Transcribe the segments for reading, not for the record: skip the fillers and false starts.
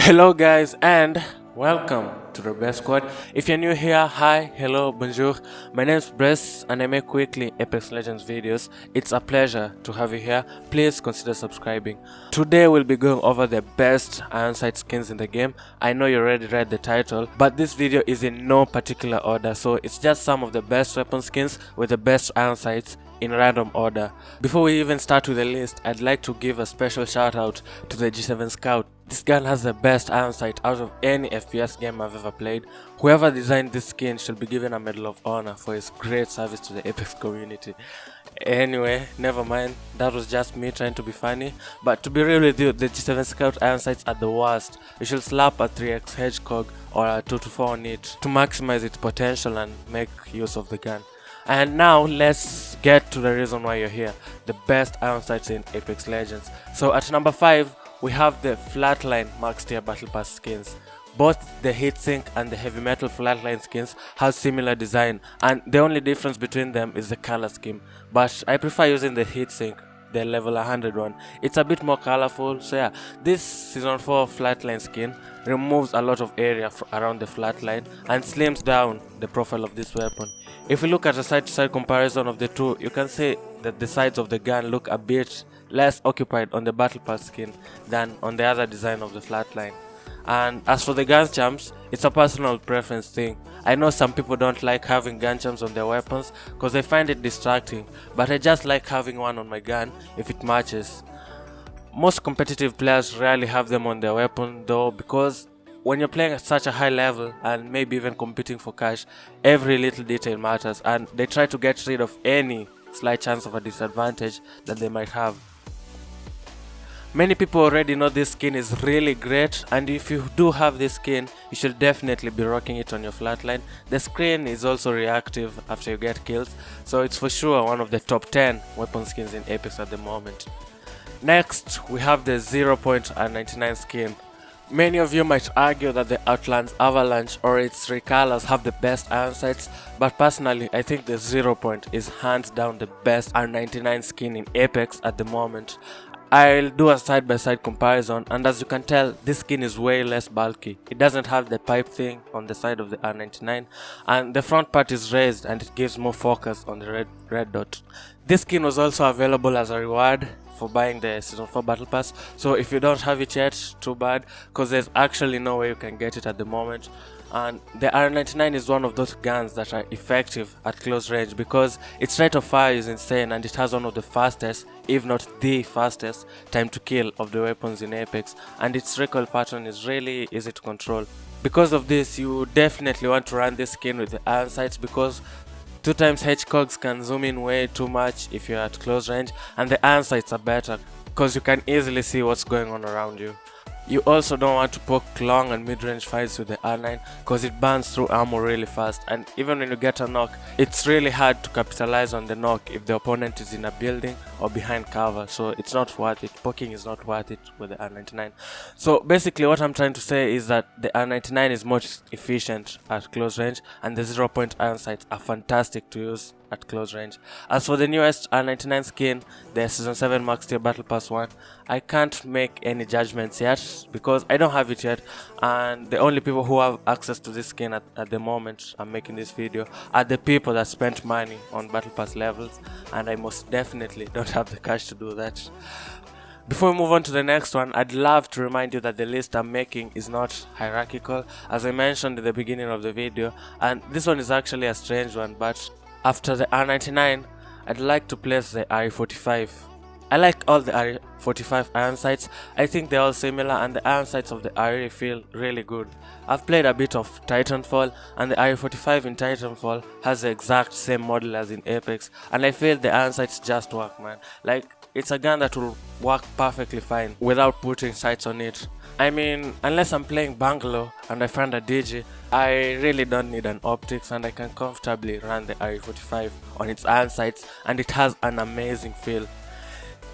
Hello guys and welcome to the Best Squad. If you're new here, hi, hello, bonjour. My name is Bress and I make weekly Apex Legends videos. It's a pleasure to have you here. Please consider subscribing. Today we'll be going over the best iron sight skins in the game. I know you already read the title, but this video is in no particular order, so it's just some of the best weapon skins with the best iron sights in random order. Before we even start with the list, I'd like to give a special shout out to the G7 Scout. This gun has the best iron sight out of any FPS game I've ever played. Whoever designed this skin should be given a Medal of Honor for his great service to the Apex community. Anyway, never mind, that was just me trying to be funny. But to be real with you, the G7 Scout iron sights are the worst. You should slap a 3x Hedgehog or a 224 on it to maximize its potential and make use of the gun. And now let's get to the reason why you're here, the best iron sights in Apex Legends. So at number 5, we have the Flatline Max Tier Battle Pass skins. Both the Heatsink and the Heavy Metal Flatline skins have similar design, and the only difference between them is the color scheme. But I prefer using the Heatsink, the level 100 one. It's a bit more colorful. So yeah, this season 4 Flatline skin removes a lot of area around the flatline and slims down the profile of this weapon. If we look at a side-to-side comparison of the two, you can see that the sides of the gun look a bit less occupied on the Battle Pass skin than on the other design of the flatline. And as for the gun charms, it's a personal preference thing. I know some people don't like having gun charms on their weapons because they find it distracting, but I just like having one on my gun if it matches. Most competitive players rarely have them on their weapon though, because when you're playing at such a high level and maybe even competing for cash, every little detail matters and they try to get rid of any slight chance of a disadvantage that they might have. Many people already know this skin is really great, and if you do have this skin, you should definitely be rocking it on your flatline. The screen is also reactive after you get kills, so it's for sure one of the top 10 weapon skins in Apex at the moment. Next, we have the 0 Point R99 skin. Many of you might argue that the Outlands Avalanche or its recolors have the best iron sights, but personally I think the 0 Point is hands down the best R99 skin in Apex at the moment. I'll do a side-by-side comparison, and as you can tell, this skin is way less bulky. It doesn't have the pipe thing on the side of the R99, and the front part is raised and it gives more focus on the red dot. This skin was also available as a reward for buying the Season 4 Battle Pass, so if you don't have it yet, too bad, because there's actually no way you can get it at the moment. And the R99 is one of those guns that are effective at close range because its rate of fire is insane and it has one of the fastest, if not the fastest, time to kill of the weapons in Apex, and its recoil pattern is really easy to control. Because of this, you definitely want to run this skin with the iron sights because 2x Hedgehogs can zoom in way too much if you're at close range, and the iron sights are better because you can easily see what's going on around you. You also don't want to poke long and mid-range fights with the R9 because it burns through ammo really fast, and even when you get a knock, it's really hard to capitalize on the knock if the opponent is in a building or behind cover, so it's not worth it. Poking is not worth it with the R99. So basically what I'm trying to say is that the R99 is much efficient at close range and the 0 Point iron sights are fantastic to use at close range. As for the newest R99 skin, the Season 7 Max Tier Battle Pass one, I can't make any judgments yet because I don't have it yet, and the only people who have access to this skin at the moment I'm making this video are the people that spent money on Battle Pass levels, and I most definitely don't have the cash to do that. Before we move on to the next one, I'd love to remind you that the list I'm making is not hierarchical, as I mentioned in the beginning of the video, and this one is actually a strange one, but after the R99, I'd like to place the RE45. I like all the RE45 iron sights. I think they're all similar and the iron sights of the RE feel really good. I've played a bit of Titanfall and the RE45 in Titanfall has the exact same model as in Apex, and I feel the iron sights just work, man. Like, it's a gun that will work perfectly fine without putting sights on it. I mean, unless I'm playing Bangalore and I find a DG, I really don't need an optics and I can comfortably run the RE45 on its iron sights, and it has an amazing feel.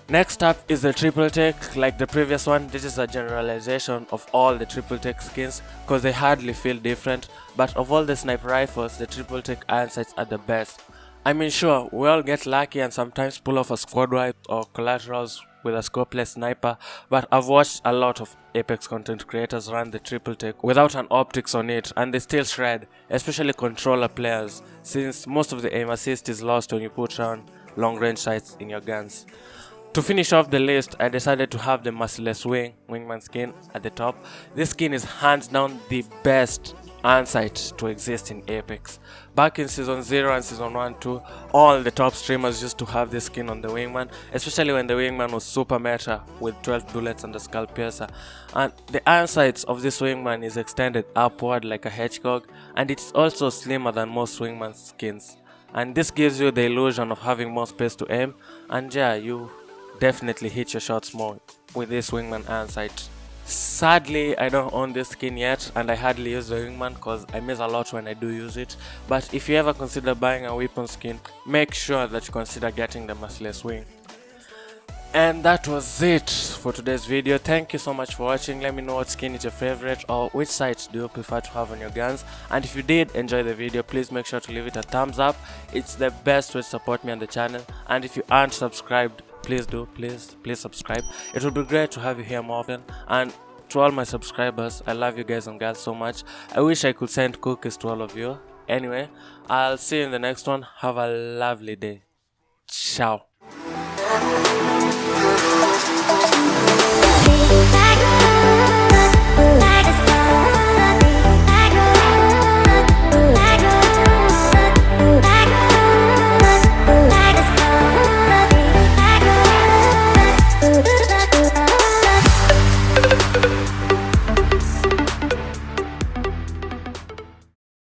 Next up is the triple take. Like the previous one, this is a generalization of all the triple take skins because they hardly feel different, but of all the sniper rifles, the triple take iron sights are the best. I mean, sure, we all get lucky and sometimes pull off a squad wipe or collaterals with a scopeless sniper, but I've watched a lot of Apex content creators run the triple take without an optics on it, and they still shred, especially controller players, since most of the aim assist is lost when you put on long range sights in your guns. To finish off the list, I decided to have the Merciless Wingman skin at the top. This skin is hands down the best iron sight to exist in Apex. Back in Season 0 and Season 1-2, all the top streamers used to have this skin on the Wingman, especially when the Wingman was super meta with 12 bullets and the Skull Piercer. And the iron sights of this Wingman is extended upward like a hedgehog, and it's also slimmer than most Wingman skins. And this gives you the illusion of having more space to aim, and yeah, you definitely hit your shots more with this Wingman iron sight. Sadly, I don't own this skin yet, and I hardly use the Wingman because I miss a lot when I do use it. But if you ever consider buying a weapon skin, make sure that you consider getting the Merciless Wing. And that was it for today's video. Thank you so much for watching. Let me know what skin is your favorite, or which sights do you prefer to have on your guns. And if you did enjoy the video, please make sure to leave it a thumbs up. It's the best way to support me on the channel. And if you aren't subscribed, please do, please subscribe. It would be great to have you here more often. And to all my subscribers, I love you guys and girls so much. I wish I could send cookies to all of you. Anyway, I'll see you in the next one. Have a lovely day. Ciao.